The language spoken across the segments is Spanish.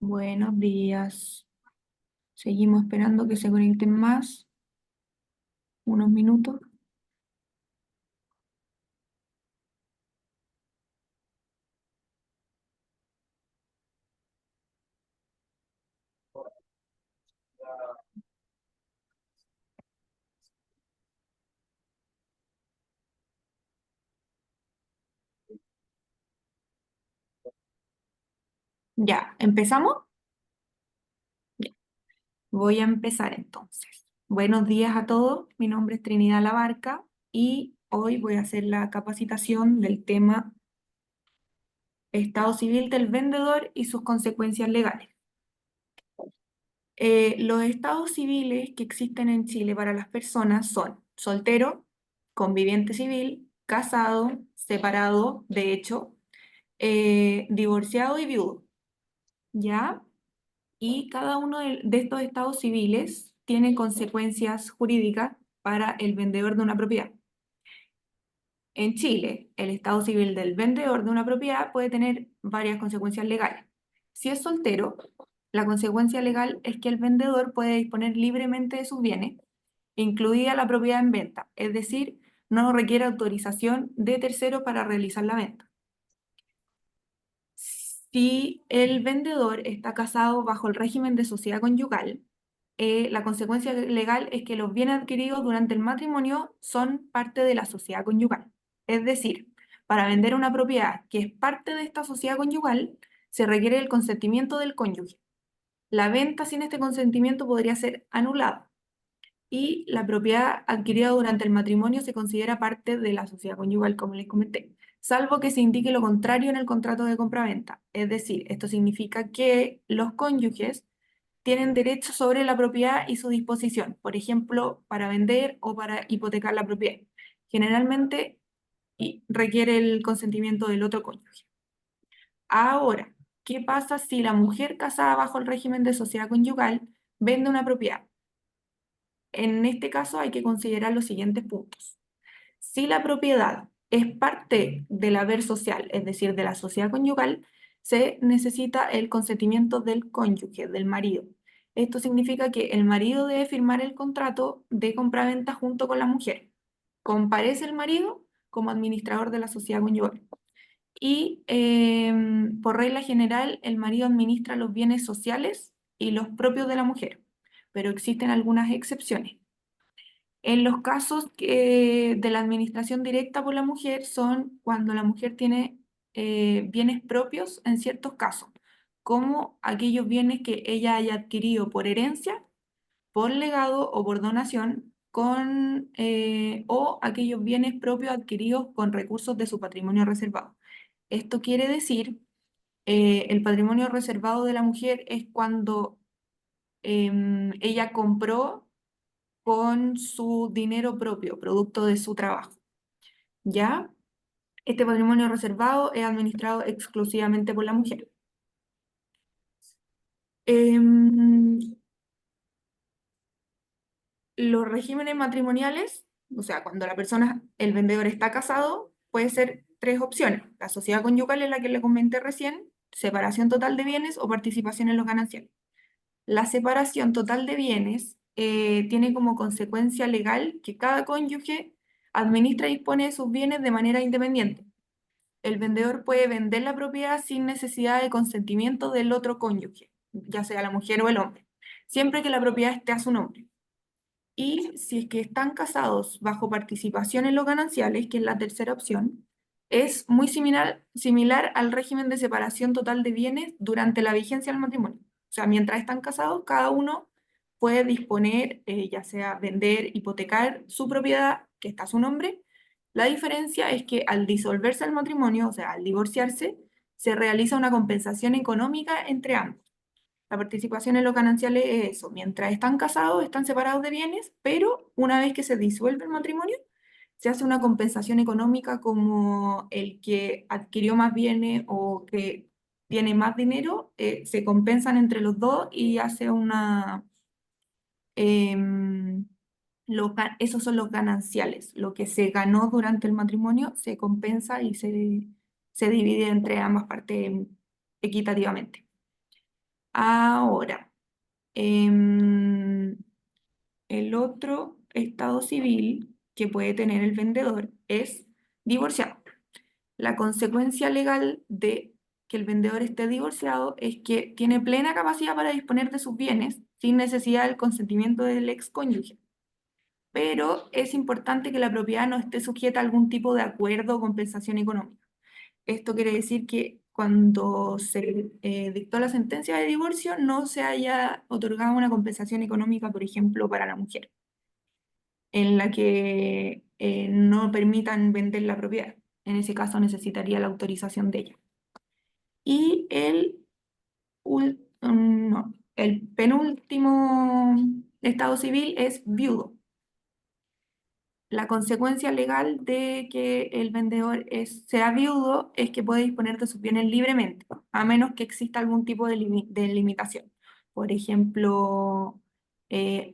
Buenos días. Seguimos esperando que se conecten más. Unos minutos. Ya, ¿empezamos? Ya. Voy a empezar entonces. Buenos días a todos. Mi nombre es Trinidad Labarca y hoy voy a hacer la capacitación del tema Estado civil del vendedor y sus consecuencias legales. Los estados civiles que existen en Chile para las personas son soltero, conviviente civil, casado, separado, de hecho, divorciado y viudo, ¿ya? Y cada uno de estos estados civiles tiene consecuencias jurídicas para el vendedor de una propiedad. En Chile, el estado civil del vendedor de una propiedad puede tener varias consecuencias legales. Si es soltero, la consecuencia legal es que el vendedor puede disponer libremente de sus bienes, incluida la propiedad en venta, es decir, no requiere autorización de tercero para realizar la venta. Si el vendedor está casado bajo el régimen de sociedad conyugal, la consecuencia legal es que los bienes adquiridos durante el matrimonio son parte de la sociedad conyugal. Es decir, para vender una propiedad que es parte de esta sociedad conyugal, se requiere el consentimiento del cónyuge. La venta sin este consentimiento podría ser anulada y la propiedad adquirida durante el matrimonio se considera parte de la sociedad conyugal, como les comenté, salvo que se indique lo contrario en el contrato de compraventa. Es decir, esto significa que los cónyuges tienen derecho sobre la propiedad y su disposición, por ejemplo, para vender o para hipotecar la propiedad. Generalmente requiere el consentimiento del otro cónyuge. Ahora, ¿qué pasa si la mujer casada bajo el régimen de sociedad conyugal vende una propiedad? En este caso hay que considerar los siguientes puntos. Si la propiedad es parte del haber social, es decir, de la sociedad conyugal, se necesita el consentimiento del cónyuge, del marido. Esto significa que el marido debe firmar el contrato de compraventa junto con la mujer. Comparece el marido como administrador de la sociedad conyugal. Y por regla general, el marido administra los bienes sociales y los propios de la mujer, pero existen algunas excepciones. En los casos de la administración directa por la mujer son cuando la mujer tiene bienes propios en ciertos casos, como aquellos bienes que ella haya adquirido por herencia, por legado o por donación, o aquellos bienes propios adquiridos con recursos de su patrimonio reservado. Esto quiere decir, el patrimonio reservado de la mujer es cuando ella compró con su dinero propio, producto de su trabajo. ¿Ya? Este patrimonio reservado es administrado exclusivamente por la mujer. Em, los regímenes matrimoniales, o sea, cuando la persona, el vendedor está casado, puede ser tres opciones. La sociedad conyugal es la que le comenté recién, separación total de bienes o participación en los gananciales. La separación total de bienes tiene como consecuencia legal que cada cónyuge administra y dispone de sus bienes de manera independiente. El vendedor puede vender la propiedad sin necesidad de consentimiento del otro cónyuge, ya sea la mujer o el hombre, siempre que la propiedad esté a su nombre. Y si es que están casados bajo participación en los gananciales, que es la tercera opción, es muy similar al régimen de separación total de bienes durante la vigencia del matrimonio. O sea, mientras están casados, cada uno puede disponer, ya sea vender, hipotecar su propiedad, que está a su nombre. La diferencia es que al disolverse el matrimonio, o sea, al divorciarse, se realiza una compensación económica entre ambos. La participación en los gananciales es eso. Mientras están casados, están separados de bienes, pero una vez que se disuelve el matrimonio, se hace una compensación económica como el que adquirió más bienes o que tiene más dinero, se compensan entre los dos y hace una... em, esos son los gananciales. Lo que se ganó durante el matrimonio se compensa y se divide entre ambas partes equitativamente. Ahora, em, el otro estado civil que puede tener el vendedor es divorciado. La consecuencia legal de que el vendedor esté divorciado es que tiene plena capacidad para disponer de sus bienes sin necesidad del consentimiento del ex cónyuge. Pero es importante que la propiedad no esté sujeta a algún tipo de acuerdo o compensación económica. Esto quiere decir que cuando se dictó la sentencia de divorcio no se haya otorgado una compensación económica, por ejemplo, para la mujer, en la que no permitan vender la propiedad. En ese caso necesitaría la autorización de ella. Y no, el penúltimo estado civil es viudo. La consecuencia legal de que el vendedor sea viudo es que puede disponer de sus bienes libremente, a menos que exista algún tipo de limitación. Por ejemplo,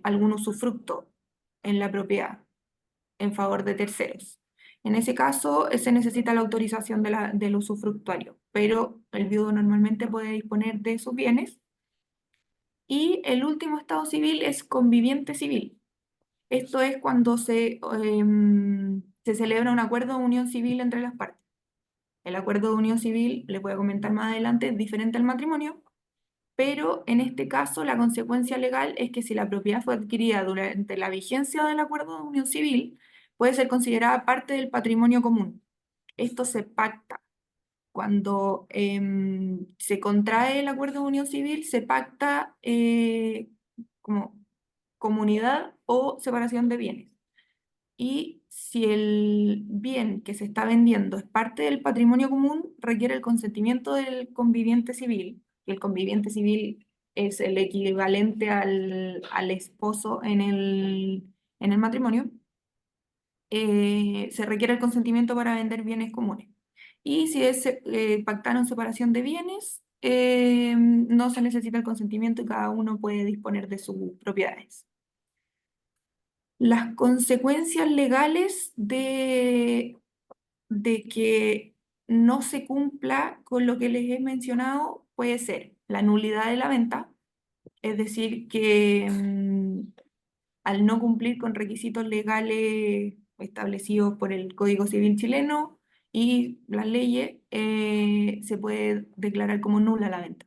algún usufructo en la propiedad en favor de terceros. En ese caso, se necesita la autorización del usufructuario, pero el viudo normalmente puede disponer de sus bienes. Y el último estado civil es conviviente civil. Esto es cuando se celebra un acuerdo de unión civil entre las partes. El acuerdo de unión civil, le voy a comentar más adelante, es diferente al matrimonio, pero en este caso la consecuencia legal es que si la propiedad fue adquirida durante la vigencia del acuerdo de unión civil, puede ser considerada parte del patrimonio común. Esto se pacta. Cuando se contrae el acuerdo de unión civil, se pacta como comunidad o separación de bienes. Y si el bien que se está vendiendo es parte del patrimonio común, requiere el consentimiento del conviviente civil. El conviviente civil es el equivalente al esposo en el matrimonio. Se requiere el consentimiento para vender bienes comunes. Y si pactaron separación de bienes, no se necesita el consentimiento y cada uno puede disponer de sus propiedades. Las consecuencias legales de que no se cumpla con lo que les he mencionado puede ser la nulidad de la venta, es decir, que al no cumplir con requisitos legales establecidos por el Código Civil chileno y las leyes, se puede declarar como nula la venta.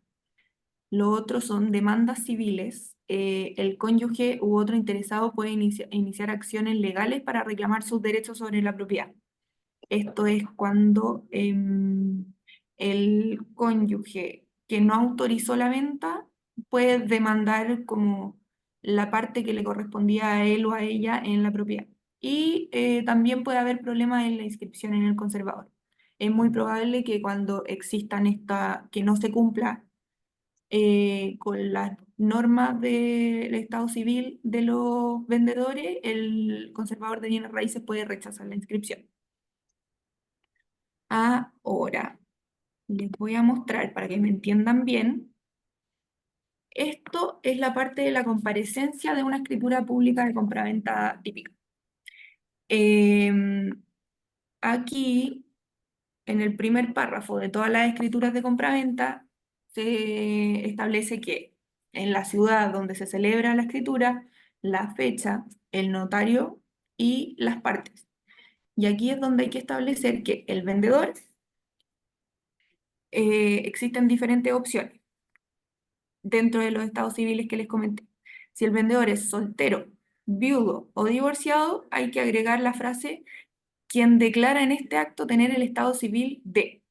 Lo otro son demandas civiles. El cónyuge u otro interesado puede iniciar acciones legales para reclamar sus derechos sobre la propiedad. Esto es cuando el cónyuge que no autorizó la venta puede demandar como la parte que le correspondía a él o a ella en la propiedad. Y también puede haber problemas en la inscripción en el conservador. Es muy probable que cuando existan que no se cumpla con las normas del Estado civil de los vendedores, el conservador de bienes raíces puede rechazar la inscripción. Ahora, les voy a mostrar para que me entiendan bien. Esto es la parte de la comparecencia de una escritura pública de compraventa típica. Em, Aquí, en el primer párrafo de todas las escrituras de compraventa, se establece que en la ciudad donde se celebra la escritura, la fecha, el notario y las partes. Y aquí es donde hay que establecer que el vendedor, existen diferentes opciones dentro de los estados civiles que les comenté. Si el vendedor es soltero, viudo o divorciado, hay que agregar la frase quien declara en este acto tener el estado civil de.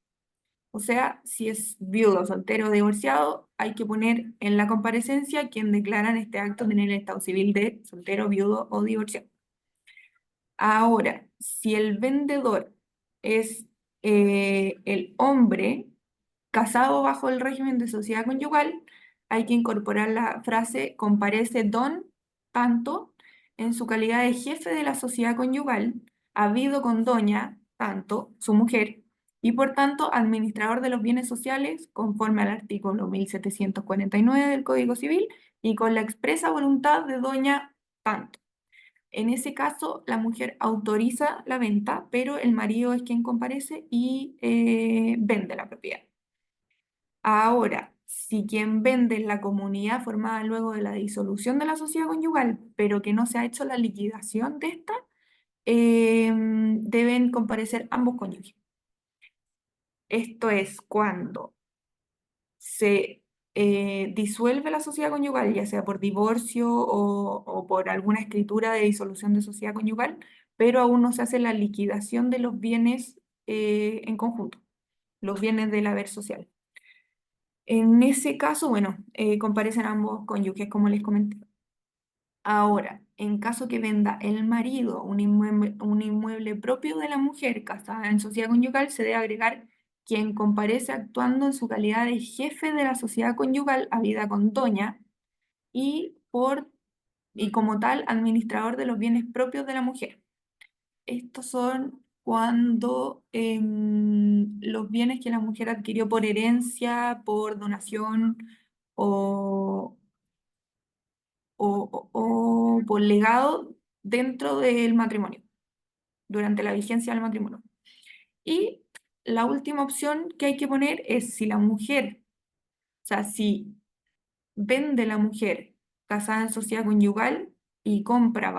O sea, si es viudo, soltero o divorciado, hay que poner en la comparecencia quien declara en este acto tener el estado civil de soltero, viudo o divorciado. Ahora, si el vendedor es el hombre casado bajo el régimen de sociedad conyugal, hay que incorporar la frase comparece don tanto en su calidad de jefe de la sociedad conyugal, habido con doña tanto, su mujer, y por tanto administrador de los bienes sociales conforme al artículo 1749 del Código Civil y con la expresa voluntad de doña tanto. En ese caso, la mujer autoriza la venta, pero el marido es quien comparece y vende la propiedad. Ahora, si quien vende es la comunidad formada luego de la disolución de la sociedad conyugal, pero que no se ha hecho la liquidación de esta, deben comparecer ambos cónyuges. Esto es cuando se disuelve la sociedad conyugal, ya sea por divorcio o por alguna escritura de disolución de sociedad conyugal, pero aún no se hace la liquidación de los bienes en conjunto, los bienes del haber social. En ese caso, bueno, comparecen ambos cónyuges, como les comenté. Ahora, en caso que venda el marido un inmueble propio de la mujer casada en sociedad conyugal, se debe agregar quien comparece actuando en su calidad de jefe de la sociedad conyugal habida con doña y, y como tal administrador de los bienes propios de la mujer. Estos son cuando los bienes que la mujer adquirió por herencia, por donación o, o por legado dentro del matrimonio, durante la vigencia del matrimonio. Y la última opción que hay que poner es si la mujer, o sea, si vende la mujer casada en sociedad conyugal y compra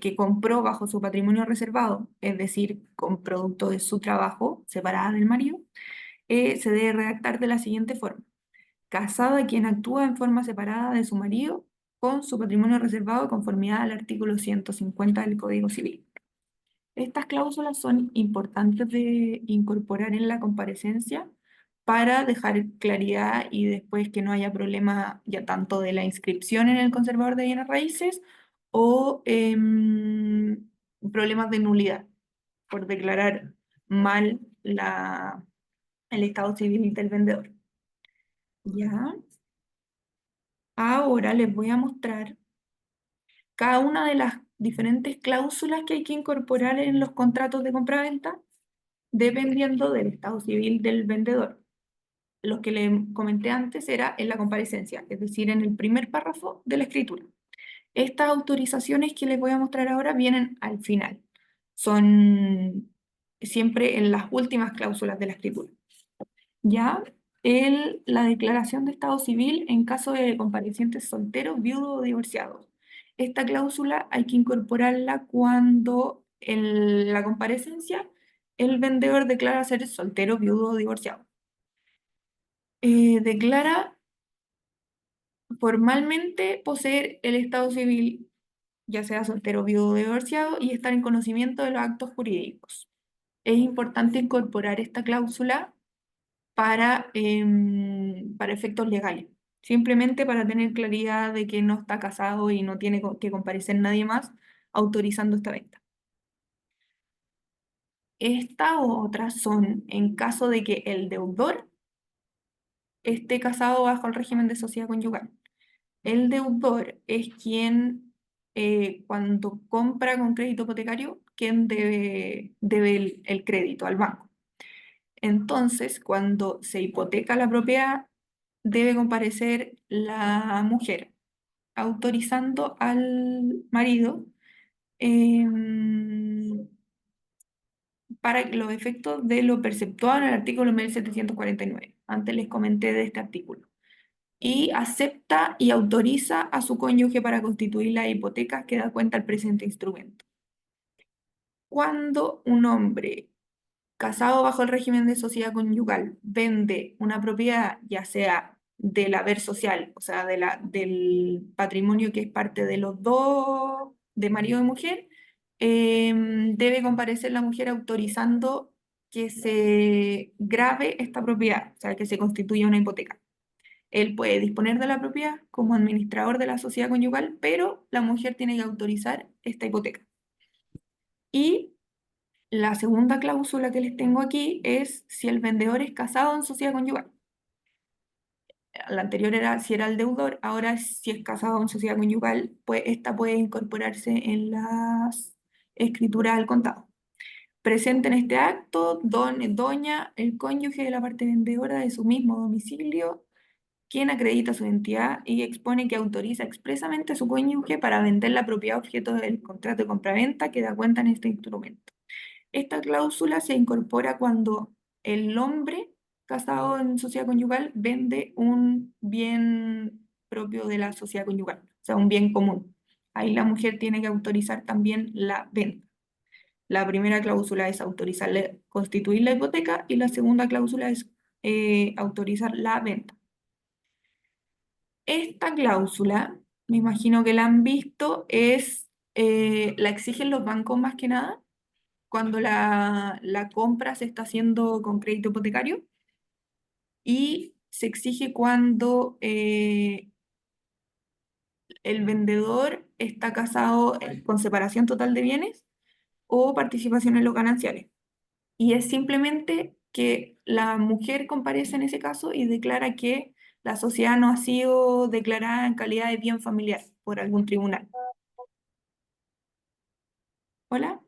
que compró bajo su patrimonio reservado, es decir, con producto de su trabajo, separada del marido, se debe redactar de la siguiente forma: casada quien actúa en forma separada de su marido con su patrimonio reservado de conformidad al artículo 150 del Código Civil. Estas cláusulas son importantes de incorporar en la comparecencia para dejar claridad y después que no haya problema ya tanto de la inscripción en el conservador de bienes raíces o problemas de nulidad por declarar mal el estado civil del vendedor. ¿Ya? Ahora les voy a mostrar cada una de las diferentes cláusulas que hay que incorporar en los contratos de compraventa dependiendo del estado civil del vendedor. Lo que le comenté antes era en la comparecencia, es decir, en el primer párrafo de la escritura. Estas autorizaciones que les voy a mostrar ahora vienen al final. Son siempre en las últimas cláusulas de la escritura. Ya, la declaración de estado civil en caso de comparecientes solteros, viudos o divorciados. Esta cláusula hay que incorporarla cuando en la comparecencia el vendedor declara ser soltero, viudo o divorciado. Declara formalmente poseer el estado civil, ya sea soltero, viudo o divorciado, y estar en conocimiento de los actos jurídicos. Es importante incorporar esta cláusula para efectos legales, simplemente para tener claridad de que no está casado y no tiene que comparecer nadie más autorizando esta venta. Esta u otras son en caso de que el deudor esté casado bajo el régimen de sociedad conyugal. El deudor es quien, cuando compra con crédito hipotecario, quien debe el crédito al banco. Entonces, cuando se hipoteca la propiedad, debe comparecer la mujer, autorizando al marido para los efectos de lo perceptuado en el artículo 1749. Antes les comenté de este artículo. Y acepta y autoriza a su cónyuge para constituir las hipotecas que da cuenta el presente instrumento. Cuando un hombre casado bajo el régimen de sociedad conyugal vende una propiedad, ya sea del haber social, o sea, del patrimonio que es parte de los dos, de marido y mujer, debe comparecer la mujer autorizando que se grave esta propiedad, o sea, que se constituya una hipoteca. Él puede disponer de la propiedad como administrador de la sociedad conyugal, pero la mujer tiene que autorizar esta hipoteca. Y la segunda cláusula que les tengo aquí es si el vendedor es casado en sociedad conyugal. La anterior era si era el deudor, ahora si es casado en sociedad conyugal, pues esta puede incorporarse en las escrituras al contado. Presente en este acto, doña, el cónyuge de la parte vendedora de su mismo domicilio, quien acredita su identidad y expone que autoriza expresamente a su cónyuge para vender la propiedad objeto del contrato de compraventa que da cuenta en este instrumento. Esta cláusula se incorpora cuando el hombre casado en sociedad conyugal vende un bien propio de la sociedad conyugal, o sea, un bien común. Ahí la mujer tiene que autorizar también la venta. La primera cláusula es constituir la hipoteca y la segunda cláusula es autorizar la venta. Esta cláusula, me imagino que la han visto, la exigen los bancos más que nada cuando la compra se está haciendo con crédito hipotecario y se exige cuando el vendedor está casado con separación total de bienes o participación en los gananciales. Y es simplemente que la mujer comparece en ese caso y declara que la sociedad no ha sido declarada en calidad de bien familiar por algún tribunal. ¿Hola?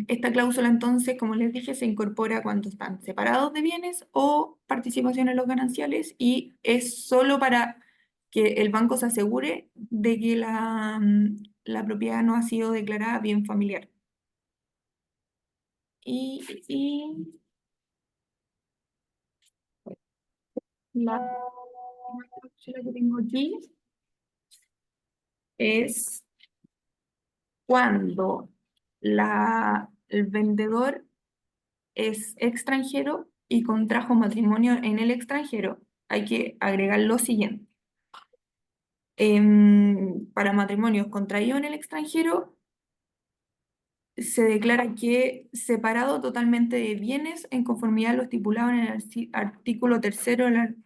Esta cláusula entonces, como les dije, se incorpora cuando están separados de bienes o participación en los gananciales y es solo para que el banco se asegure de que la propiedad no ha sido declarada bien familiar. Y la cláusula que tengo aquí es cuando el vendedor es extranjero y contrajo matrimonio en el extranjero. Hay que agregar lo siguiente. Para matrimonios contraídos en el extranjero, se declara que separado totalmente de bienes en conformidad a lo estipulado en el artículo tercero en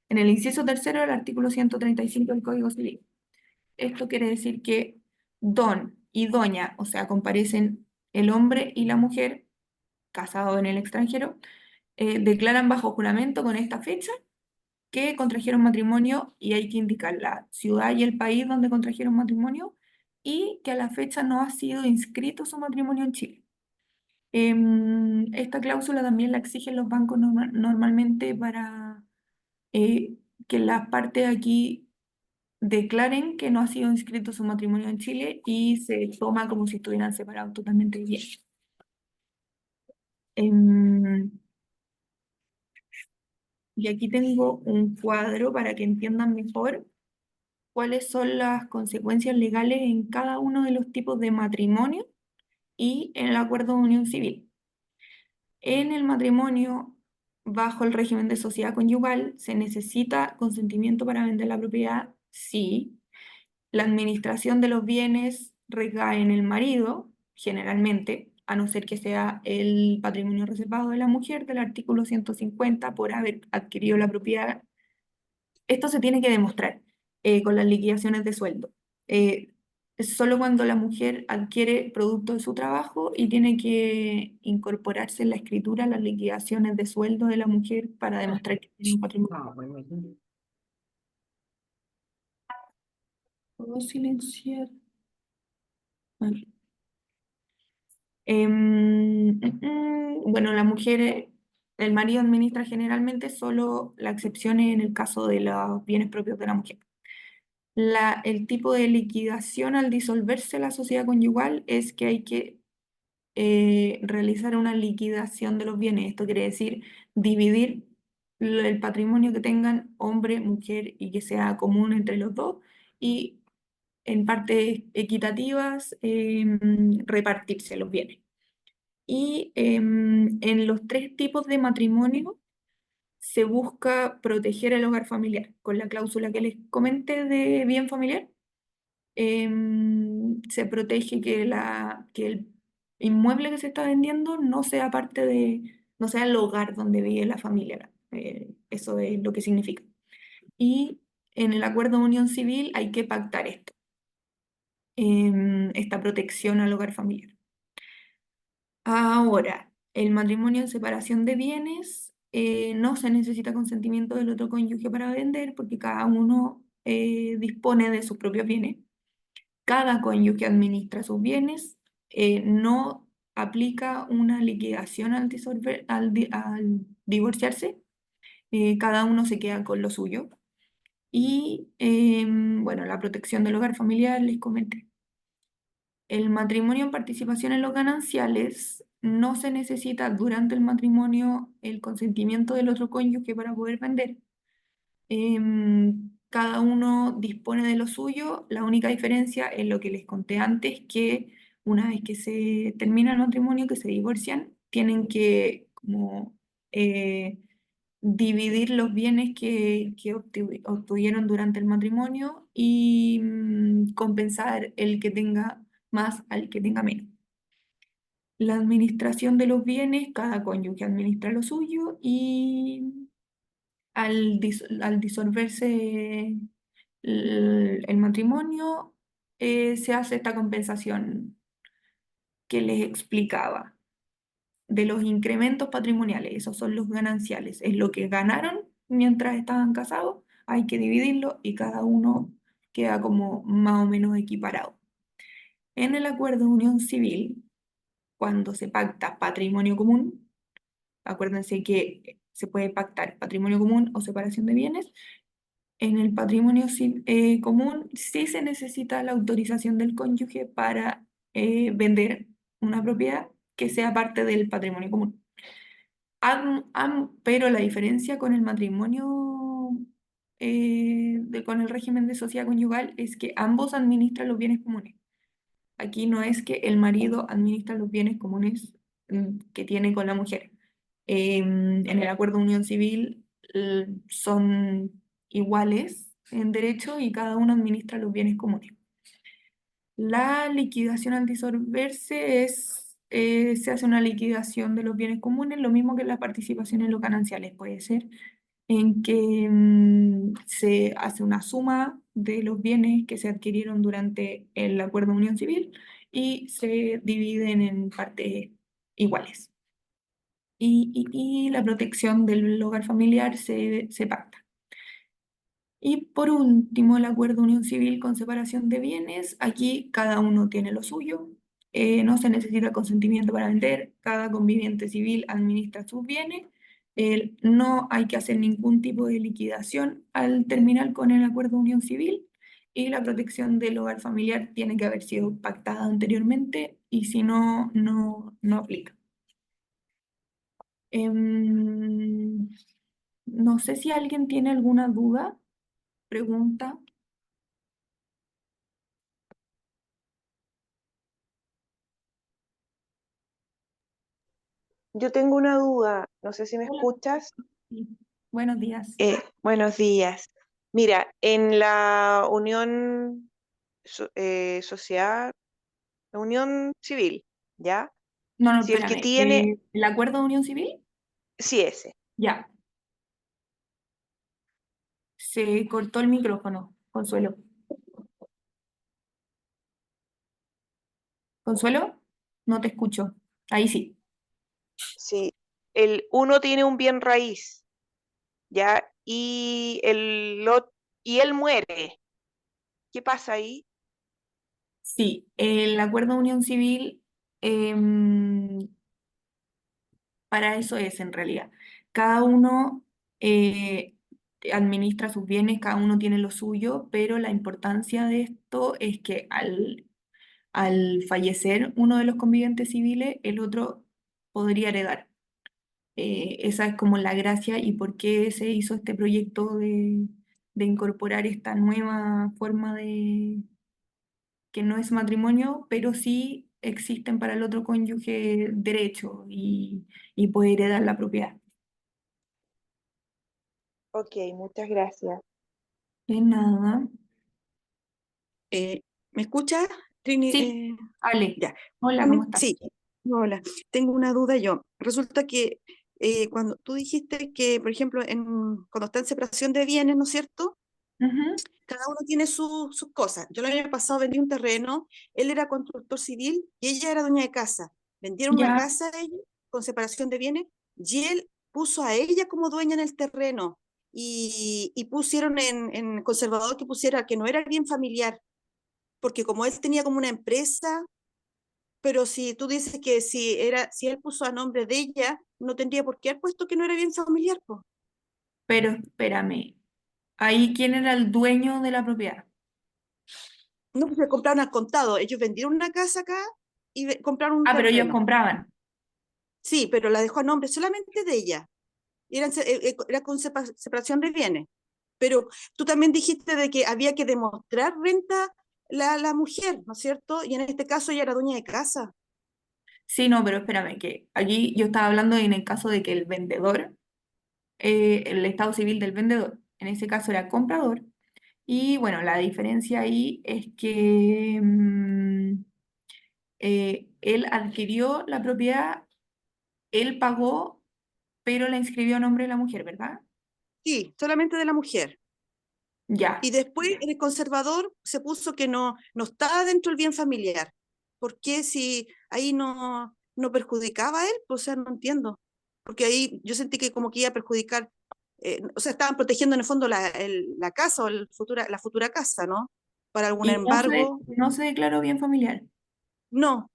el inciso tercero del artículo 135 del Código Civil. Esto quiere decir que don y doña, o sea, comparecen el hombre y la mujer casados en el extranjero, declaran bajo juramento con esta fecha que contrajeron matrimonio y hay que indicar la ciudad y el país donde contrajeron matrimonio y que a la fecha no ha sido inscrito su matrimonio en Chile. Esta cláusula también la exigen los bancos normalmente para que las partes aquí declaren que no ha sido inscrito su matrimonio en Chile y se toma como si estuvieran separados totalmente bien. Em, y aquí tengo un cuadro para que entiendan mejor cuáles son las consecuencias legales en cada uno de los tipos de matrimonio y en el acuerdo de unión civil. En el matrimonio, bajo el régimen de sociedad conyugal, se necesita consentimiento para vender la propiedad, sí. La administración de los bienes recae en el marido, generalmente, a no ser que sea el patrimonio reservado de la mujer del artículo 150 por haber adquirido la propiedad. Esto se tiene que demostrar con las liquidaciones de sueldo. Es solo cuando la mujer adquiere producto de su trabajo y tiene que incorporarse en la escritura las liquidaciones de sueldo de la mujer para demostrar que tiene un patrimonio. ¿Puedo silenciar? Vale. Bueno, la mujer, el marido administra generalmente solo la excepción en el caso de los bienes propios de la mujer. El tipo de liquidación al disolverse la sociedad conyugal es que hay que realizar una liquidación de los bienes. Esto quiere decir dividir el patrimonio que tengan hombre, mujer y que sea común entre los dos y en partes equitativas repartirse los bienes. Y en los tres tipos de matrimonio se busca proteger el hogar familiar con la cláusula que les comenté de bien familiar. Se protege que el inmueble que se está vendiendo no sea no sea el hogar donde vive la familia. Eso es lo que significa. Y en el acuerdo de unión civil hay que pactar esto, esta protección al hogar familiar. Ahora, el matrimonio en separación de bienes no se necesita consentimiento del otro cónyuge para vender porque cada uno dispone de sus propios bienes. Cada cónyuge administra sus bienes, no aplica una liquidación al divorciarse, cada uno se queda con lo suyo. Y bueno, la protección del hogar familiar les comenté. El matrimonio en participación en los gananciales no se necesita durante el matrimonio el consentimiento del otro cónyuge para poder vender. Cada uno dispone de lo suyo. La única diferencia es lo que les conté antes, que una vez que se termina el matrimonio, que se divorcian, tienen que como dividir los bienes que obtuvieron durante el matrimonio y compensar el que tenga más al que tenga menos. La administración de los bienes, cada cónyuge administra lo suyo y al disolverse el matrimonio, se hace esta compensación que les explicaba de los incrementos patrimoniales. Esos son los gananciales, es lo que ganaron mientras estaban casados, hay que dividirlo y cada uno queda como más o menos equiparado. En el acuerdo de unión civil, cuando se pacta patrimonio común, acuérdense que se puede pactar patrimonio común o separación de bienes. En el patrimonio común sí se necesita la autorización del cónyuge para vender una propiedad que sea parte del patrimonio común. Pero la diferencia con el matrimonio, con el régimen de sociedad conyugal, es que ambos administran los bienes comunes. Aquí no es que el marido administra los bienes comunes que tiene con la mujer. En el acuerdo de unión civil son iguales en derecho y cada uno administra los bienes comunes. La liquidación al disolverse se hace una liquidación de los bienes comunes, lo mismo que la participación en los gananciales puede ser, en que se hace una suma de los bienes que se adquirieron durante el acuerdo de unión civil y se dividen en partes iguales. Y la protección del hogar familiar se pacta. Y por último, el acuerdo de unión civil con separación de bienes. Aquí cada uno tiene lo suyo, no se necesita consentimiento para vender, cada conviviente civil administra sus bienes, no hay que hacer ningún tipo de liquidación al terminar con el acuerdo de unión civil y la protección del hogar familiar tiene que haber sido pactada anteriormente y si no, no aplica. Em, no sé si alguien tiene alguna duda, pregunta. Yo tengo una duda, no sé si me Hola. escuchas. Sí. Buenos días. Buenos días. Mira, en la unión social, la unión civil, ¿ya? No, no, Si el que espérame. tiene, ¿El acuerdo de unión civil? sí ese, Ya. Se cortó el micrófono, Consuelo. Consuelo, no te escucho. Ahí sí. si el uno tiene un bien raíz, ¿ya? Y él muere, ¿qué pasa ahí? Sí, el acuerdo de unión civil, em, para eso es en realidad. Cada uno eh, administra sus bienes, cada uno tiene lo suyo, pero la importancia de esto es que al fallecer uno de los convivientes civiles, el otro podría heredar. Esa es como la gracia y por qué se hizo este proyecto de incorporar esta nueva forma de que no es matrimonio, pero sí existen para el otro cónyuge derechos y puede heredar la propiedad. Ok, muchas gracias. De nada. Eh, ¿Me escuchas, Trini? Sí, Ale. Ya. Hola, ¿cómo Sí, estás? hola. Tengo una duda yo. Resulta que cuando tú dijiste que, por ejemplo, cuando está en separación de bienes, ¿no es cierto? Ujú. Cada uno tiene sus cosas. Yo el año pasado vendí un terreno, él era constructor civil y ella era dueña de casa. Vendieron una Ya, casa a ella con separación de bienes y él puso a ella como dueña en el terreno y pusieron en conservador que pusiera que no era bien familiar, porque como él tenía como una empresa. Pero si tú dices que si él puso a nombre de ella, no tendría por qué haber puesto que no era bien familiar, pues. pero espérame. Ahí, ¿quién era el dueño de la propiedad? No, pues se compraron al contado. Ellos vendieron una casa acá y compraron un Ah, pero ellos terreno. compraban. Sí, pero la dejó a nombre solamente de ella. Era con separación de bienes. Pero tú también dijiste de que había que demostrar renta la mujer, ¿no es cierto? Y en este caso ella era dueña de casa. Sí, no, pero espérame, que aquí yo estaba hablando en el caso de que el vendedor, el estado civil del vendedor, en ese caso era comprador. Y bueno, la diferencia ahí es que él adquirió la propiedad, él pagó, pero la inscribió a nombre de la mujer, ¿verdad? Sí, solamente de la mujer. Ya. Y después el conservador se puso que no estaba dentro del bien familiar. ¿Por qué si ahí no perjudicaba a él? O sea, no entiendo. Porque ahí yo sentí que como que iba a perjudicar, o sea, estaban protegiendo en el fondo la casa o la futura casa, ¿no? Para algún Y embargo. no se declaró bien familiar. No.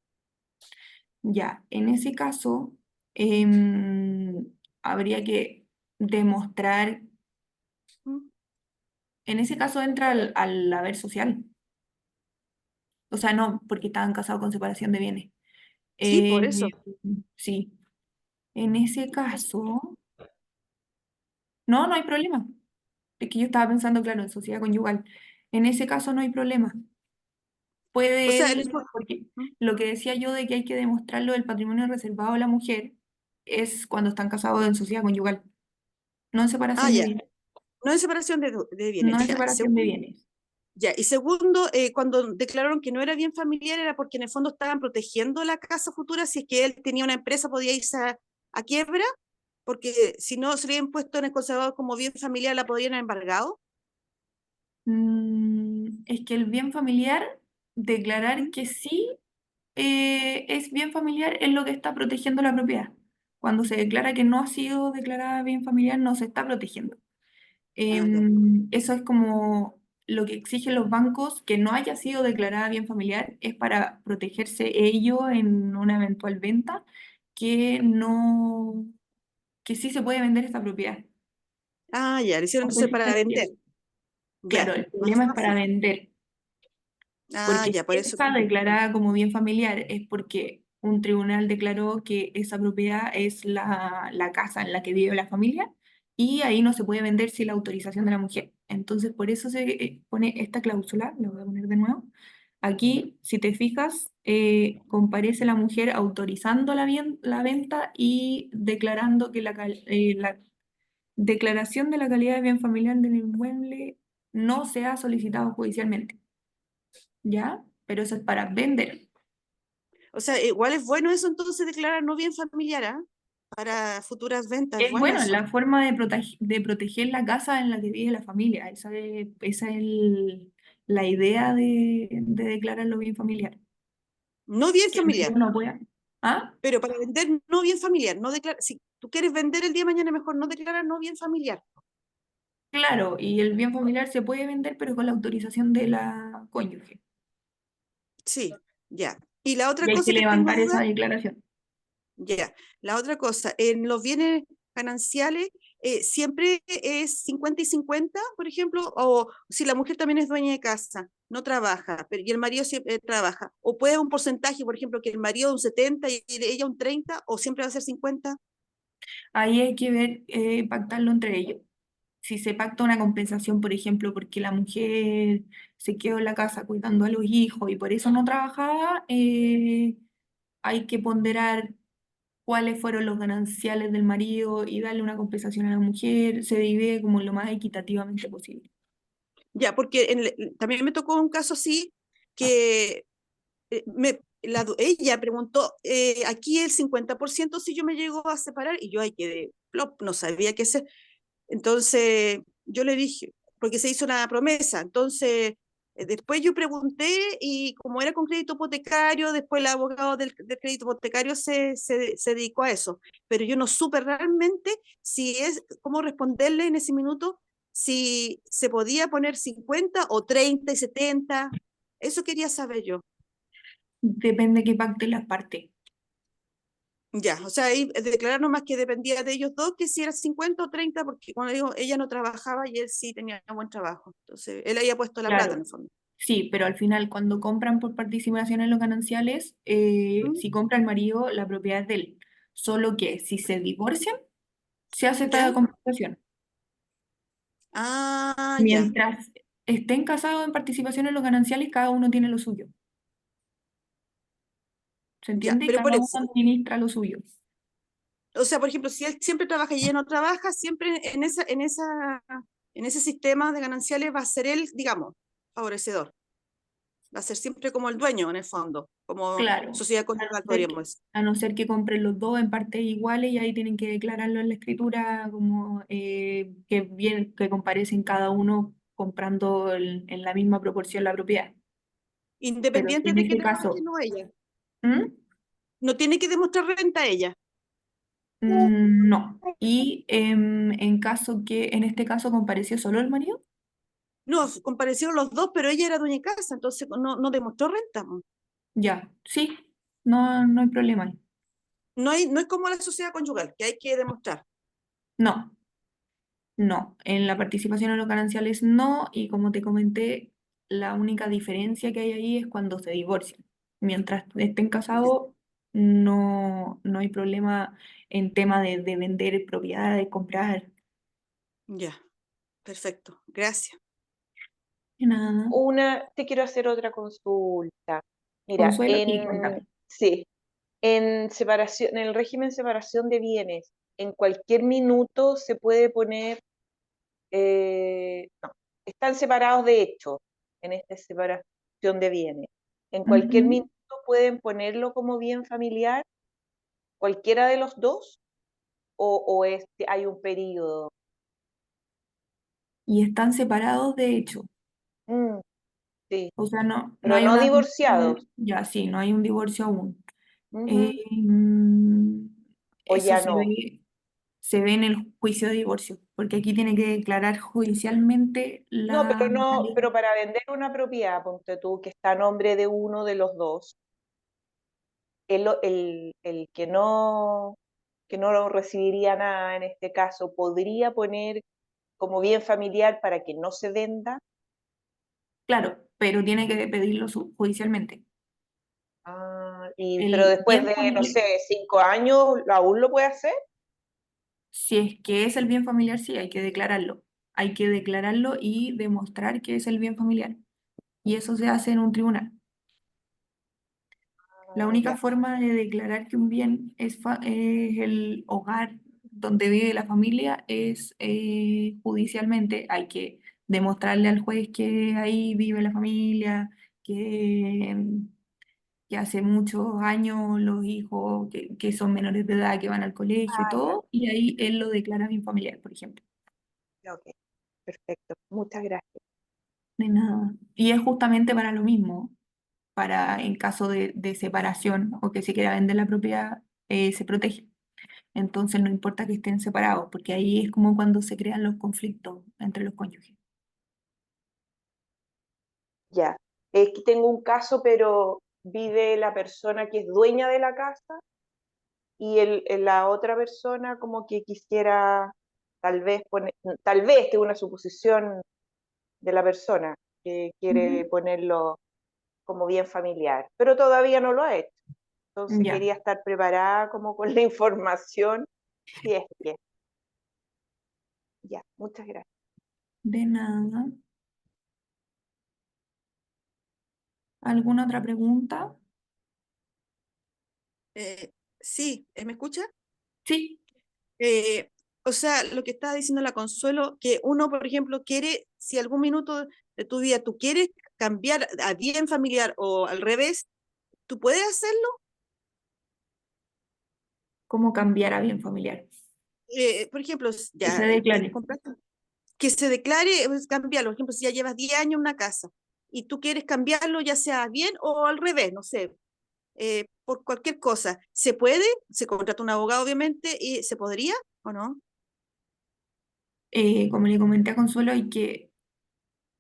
Ya, en ese caso, em, habría que demostrar, ¿Mm? en ese caso entra al haber social. O sea, no, porque estaban casados con separación de bienes. Sí, por Eh, eso. sí, en ese caso, no, no hay problema. Es que yo estaba pensando, claro, en sociedad conyugal. En ese caso no hay problema. O Puede sea, él, porque ¿Mm? lo que decía yo de que hay que demostrarlo del patrimonio reservado a la mujer es cuando están casados en sociedad conyugal, no en Ah, separación de ya. bienes. No es separación de bienes. No en Ya. separación de bienes. Ya, y segundo, cuando declararon que no era bien familiar era porque en el fondo estaban protegiendo la casa futura, si es que él tenía una empresa podía irse a quiebra, porque si no se le habían puesto en el conservador como bien familiar la podían haber embargado. Es que el bien familiar, declarar ¿Mm? que sí es bien familiar es lo que está protegiendo la propiedad. Cuando se declara que no ha sido declarada bien familiar, no se está protegiendo. Ah, ya. Eso es como lo que exigen los bancos, que no haya sido declarada bien familiar, es para protegerse ellos en una eventual venta, que no, que sí se puede vender esta propiedad. Ah, ya, lo hicieron No sé entonces si se para vender. entiende. Claro, Ya, el más problema es para fácil. vender. Ah, Porque ya, si por eso. está declarada como bien familiar es porque un tribunal declaró que esa propiedad es la casa en la que vive la familia y ahí no se puede vender sin la autorización de la mujer. Entonces, por eso se pone esta cláusula, la voy a poner de nuevo. Aquí, si te fijas, comparece la mujer autorizando la venta y declarando que la declaración de la calidad de bien familiar del inmueble no se ha solicitado judicialmente. ¿Ya? Pero eso es para vender. O sea, igual es bueno eso entonces declarar no bien familiar, ¿ah? Para futuras ventas, es Es bueno bueno, eso. la forma de proteger la casa en la que vive la familia. Esa es la idea de declararlo bien familiar. No bien Que el familiar, menor no pueda. ¿Ah? pero para vender no bien familiar, no declarar, si tú quieres vender el día de mañana, mejor no declarar no bien familiar. Claro, y el bien familiar se puede vender, pero con la autorización de la cónyuge. Sí, ya. Y la otra Y hay que cosa que tengo levantar duda, esa declaración. ya, la otra cosa, en los bienes gananciales, siempre es 50 y 50, por ejemplo, o si la mujer también es dueña de casa, no trabaja, pero, y el marido siempre trabaja, o puede un porcentaje, por ejemplo, que el marido un 70 y ella un 30, o siempre va a ser 50. Ahí hay que ver, pactarlo entre ellos. Si se pacta una compensación, por ejemplo, porque la mujer se quedó en la casa cuidando a los hijos y por eso no trabajaba, hay que ponderar cuáles fueron los gananciales del marido y darle una compensación a la mujer. Se divide como lo más equitativamente posible. Ya, porque también me tocó un caso así, que ella preguntó, aquí el 50% si yo me llego a separar, y yo ahí quedé, plop, no sabía qué hacer. Entonces yo le dije, porque se hizo una promesa, entonces después yo pregunté y como era con crédito hipotecario, después el abogado del crédito hipotecario se dedicó a eso, pero yo no supe realmente si es, cómo responderle en ese minuto, si se podía poner 50 o 30 y 70, eso quería saber yo. Depende que pacten las partes. Ya, o sea, ahí declarar nomás que dependía de ellos dos, que si era 50 o 30, porque como digo, ella no trabajaba y él sí tenía buen trabajo. Entonces, él había puesto la plata en Claro, el fondo. Sí, pero al final cuando compran por participación en los gananciales, ¿Mm? si compra el marido, la propiedad es de él. Solo que si se divorcian, se hace ¿Ya? esta compensación. Ah, ya, Mientras estén casados en participación en los gananciales, cada uno tiene lo suyo. ¿Se ya. entiende? Y Pero por cada uno eso, administra lo suyo. o sea, por ejemplo, si él siempre trabaja y ella no trabaja, siempre en ese sistema de gananciales va a ser él, digamos, favorecedor. Va a ser siempre como el dueño, en el fondo, como Claro, sociedad a no conyugal, ser que, podríamos decir. a no ser que compren los dos en partes iguales y ahí tienen que declararlo en la escritura como que bien que comparecen cada uno comprando en la misma proporción la propiedad. Pero si Independiente en de que ese trabaje caso, no ella. ¿mm? No tiene que demostrar renta ella. No. Y en este caso compareció solo el marido, No, comparecieron los dos, pero ella era dueña de casa, entonces no demostró renta. Po. ya, sí, no, no hay problema ahí. No es como la sociedad conyugal, que hay que demostrar. No, no. En la participación en los gananciales no, y como te comenté, la única diferencia que hay ahí es cuando se divorcian. Mientras estén Ya, casados, no, no hay problema en tema de vender propiedades, comprar, ya, perfecto, gracias. nada. Te quiero hacer otra consulta. Mira, Consuelo, sí, cuéntame. sí, en separación, en el régimen separación de bienes, en cualquier minuto se puede poner, no, están separados de hecho en esta separación de bienes. En cualquier Ujú. minuto pueden ponerlo como bien familiar, cualquiera de los dos, hay un periodo. Y están separados de hecho. Mm, sí, O sea, no, no pero hay no una... divorciados. Ya, sí, no hay un divorcio aún. Eh, Ujú. mm, O eso ya no. se ve en el juicio de divorcio, porque aquí tiene que declarar judicialmente No, pero la no, pareja. pero para vender una propiedad, ponte tú, que está a nombre de uno de los dos, el que no lo recibiría nada en este caso, podría poner como bien familiar para que no se venda. Claro, pero tiene que pedirlo judicialmente. Pero El después bien de, no familiar, sé, 5 años, ¿aún lo puede hacer? si es que es el bien familiar, sí, hay que declararlo. Hay que declararlo y demostrar que es el bien familiar. Y eso se hace en un tribunal. La única Ya. forma de declarar que un bien es el hogar donde vive la familia es judicialmente. Hay que demostrarle al juez que ahí vive la familia, que, que hace muchos años los hijos que son menores de edad, que van al colegio y Ah, ya, todo, y ahí él lo declara bien familiar, por ejemplo. ya, ok, perfecto. Muchas gracias. De nada. Y es justamente para lo mismo, para en caso de separación o que se quiera vender la propiedad, se protege. Entonces no importa que estén separados, porque ahí es como cuando se crean los conflictos entre los cónyuges. Ya. Es que tengo un caso, pero vive la persona que es dueña de la casa y la otra persona como que quisiera tal vez poner, tal vez tengo una suposición de la persona que quiere Ujú. ponerlo como bien familiar, pero todavía no lo ha hecho. Entonces Ya, quería estar preparada como con la información, si es que. Ya, muchas gracias. de nada. ¿Alguna otra pregunta? Sí, ¿me escucha? Sí, Eh, o sea, lo que estaba diciendo la Consuelo, que uno, por ejemplo, quiere, si algún minuto de tu vida tú quieres cambiar a bien familiar o al revés, tú puedes hacerlo. ¿cómo cambiar a bien familiar? Por ejemplo, Que ya se declare. compraste, que se declare, cambiarlo. Por ejemplo, si ya llevas 10 años en una casa y tú quieres cambiarlo, ya sea bien o al revés, no sé, por cualquier cosa, ¿se puede? Se contrata un abogado, obviamente, y ¿se podría o no? Como le comenté a Consuelo, hay que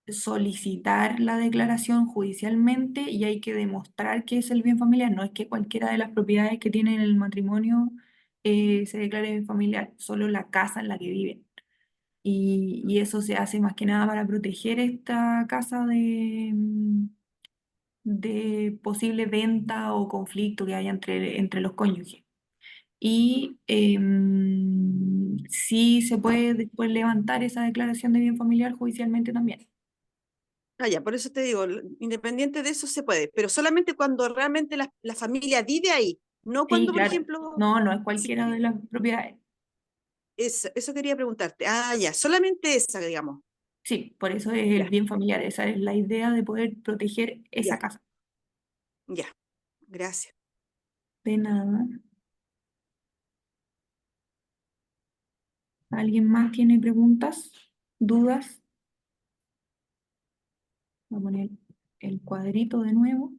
solicitar la declaración judicialmente y hay que demostrar que es el bien familiar. No es que cualquiera de las propiedades que tiene el matrimonio se declare bien familiar, solo la casa en la que viven. y eso se hace más que nada para proteger esta casa de posible venta o conflicto que haya entre los cónyuges. Y sí se puede después levantar esa declaración de bien familiar judicialmente también. Ah, ya, por eso te digo, independiente de eso se puede, pero solamente cuando realmente la familia vive ahí, no Sí, cuando, por claro. ejemplo, No, no es si cualquiera de las propiedades. eso quería preguntarte. Ah, ya, solamente esa, digamos. Sí, por eso es el Ya, bien familiar. Esa es la idea de poder proteger esa ya, casa. ya. Gracias. De nada. ¿Alguien más tiene preguntas? ¿Dudas? Voy a poner el cuadrito de nuevo.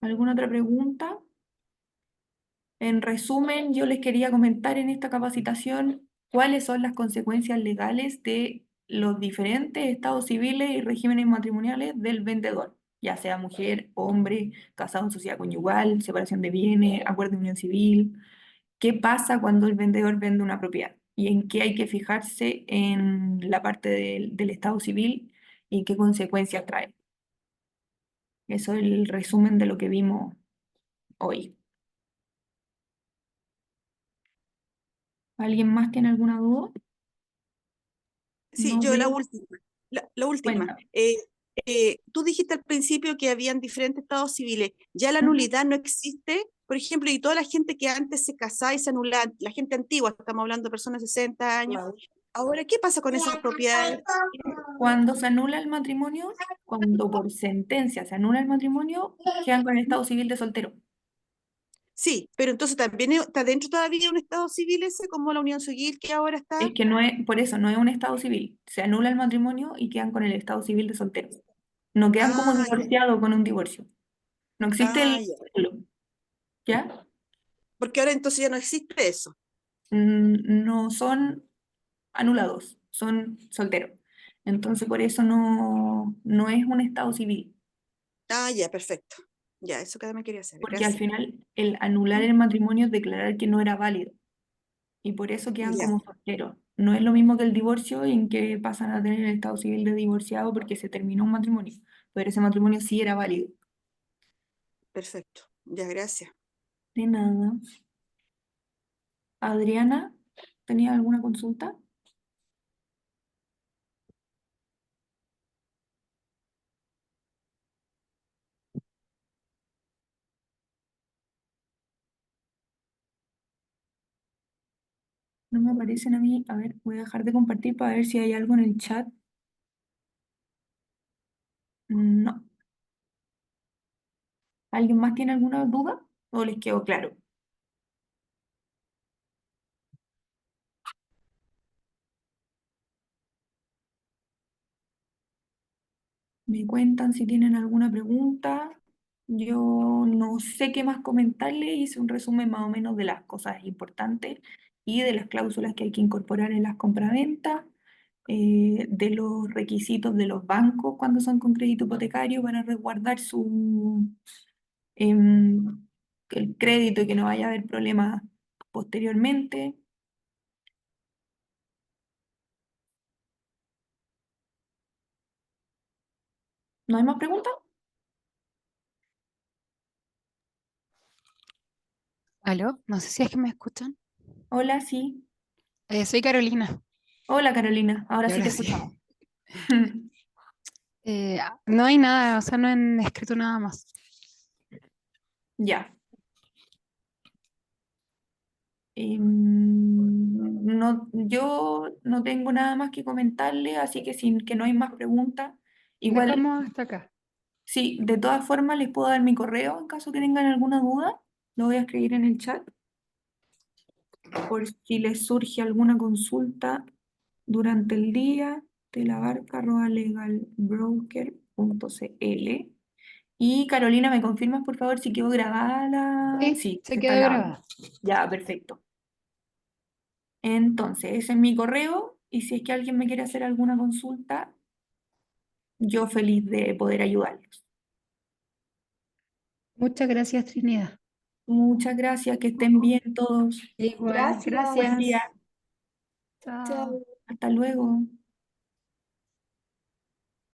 ¿Alguna otra pregunta? En resumen, yo les quería comentar en esta capacitación cuáles son las consecuencias legales de los diferentes estados civiles y regímenes matrimoniales del vendedor, ya sea mujer, hombre, casado en sociedad conyugal, separación de bienes, acuerdo de unión civil. ¿Qué pasa cuando el vendedor vende una propiedad? ¿Y en qué hay que fijarse en la parte del estado civil y qué consecuencias trae? Eso es el resumen de lo que vimos hoy. ¿Alguien más tiene alguna duda? Sí, No yo la veo. última. La última. Cuéntame. Tú dijiste al principio que habían diferentes estados civiles. Ya la Ujú. nulidad no existe, por ejemplo, y toda la gente que antes se casaba y se anulaba, la gente antigua, estamos hablando de personas de 60 años. Ahora, ¿qué pasa con esas propiedades? Cuando se anula el matrimonio, cuando por sentencia se anula el matrimonio, quedan con el estado civil de soltero. Sí, pero entonces también está dentro todavía un estado civil ese, como la unión civil que ahora está. Es que no es, por eso no es un estado civil. Se anula el matrimonio y quedan con el estado civil de soltero. No quedan como Ah, ya. divorciados con un divorcio. No existe Ah, el ya. título, ¿ya? Porque ahora entonces ya no existe eso. No son anulados, son solteros. Entonces por eso no es un estado civil, Ah, ya, perfecto. Ya, eso que me quería hacer. porque al Gracias. final el anular el matrimonio es declarar que no era válido. Y por eso quedan Ya, como solteros. No es lo mismo que el divorcio en que pasan a tener el estado civil de divorciado porque se terminó un matrimonio, pero ese matrimonio sí era válido. perfecto. Ya, gracias. De nada. Adriana, ¿tenía alguna consulta? No me aparecen a mí. A ver, voy a dejar de compartir para ver si hay algo en el chat. No. ¿Alguien más tiene alguna duda? ¿O les quedó claro? Me cuentan si tienen alguna pregunta. Yo no sé qué más comentarles. Hice un resumen más o menos de las cosas importantes y de las cláusulas que hay que incorporar en las compraventas, de los requisitos de los bancos cuando son con crédito hipotecario para resguardar em, el crédito y que no vaya a haber problemas posteriormente. ¿No hay más preguntas? Aló, no sé si es que me escuchan. Hola, sí. Soy Carolina. Hola, Carolina. Ahora Y sí ahora te sí. escuchamos. No hay nada, o sea, no han escrito nada más. Ya. No, yo no tengo nada más que comentarle, así que sin que no hay más preguntas, igual, Dejamos hasta acá. sí, de todas formas les puedo dar mi correo en caso que tengan alguna duda, lo voy a escribir en el chat por si les surge alguna consulta durante el día, delabarca@legalbroker.cl. Y Carolina, ¿me confirmas por favor si quedó grabada la...? Sí, Sí, se se está quedó grabando. grabada. Ya, perfecto. Entonces, ese es mi correo y si es que alguien me quiere hacer alguna consulta, yo feliz de poder ayudarlos. Muchas gracias, Trinidad. Muchas gracias, que estén bien todos. Igual, Gracias. Buen día. gracias. Chao. Chao. Hasta luego.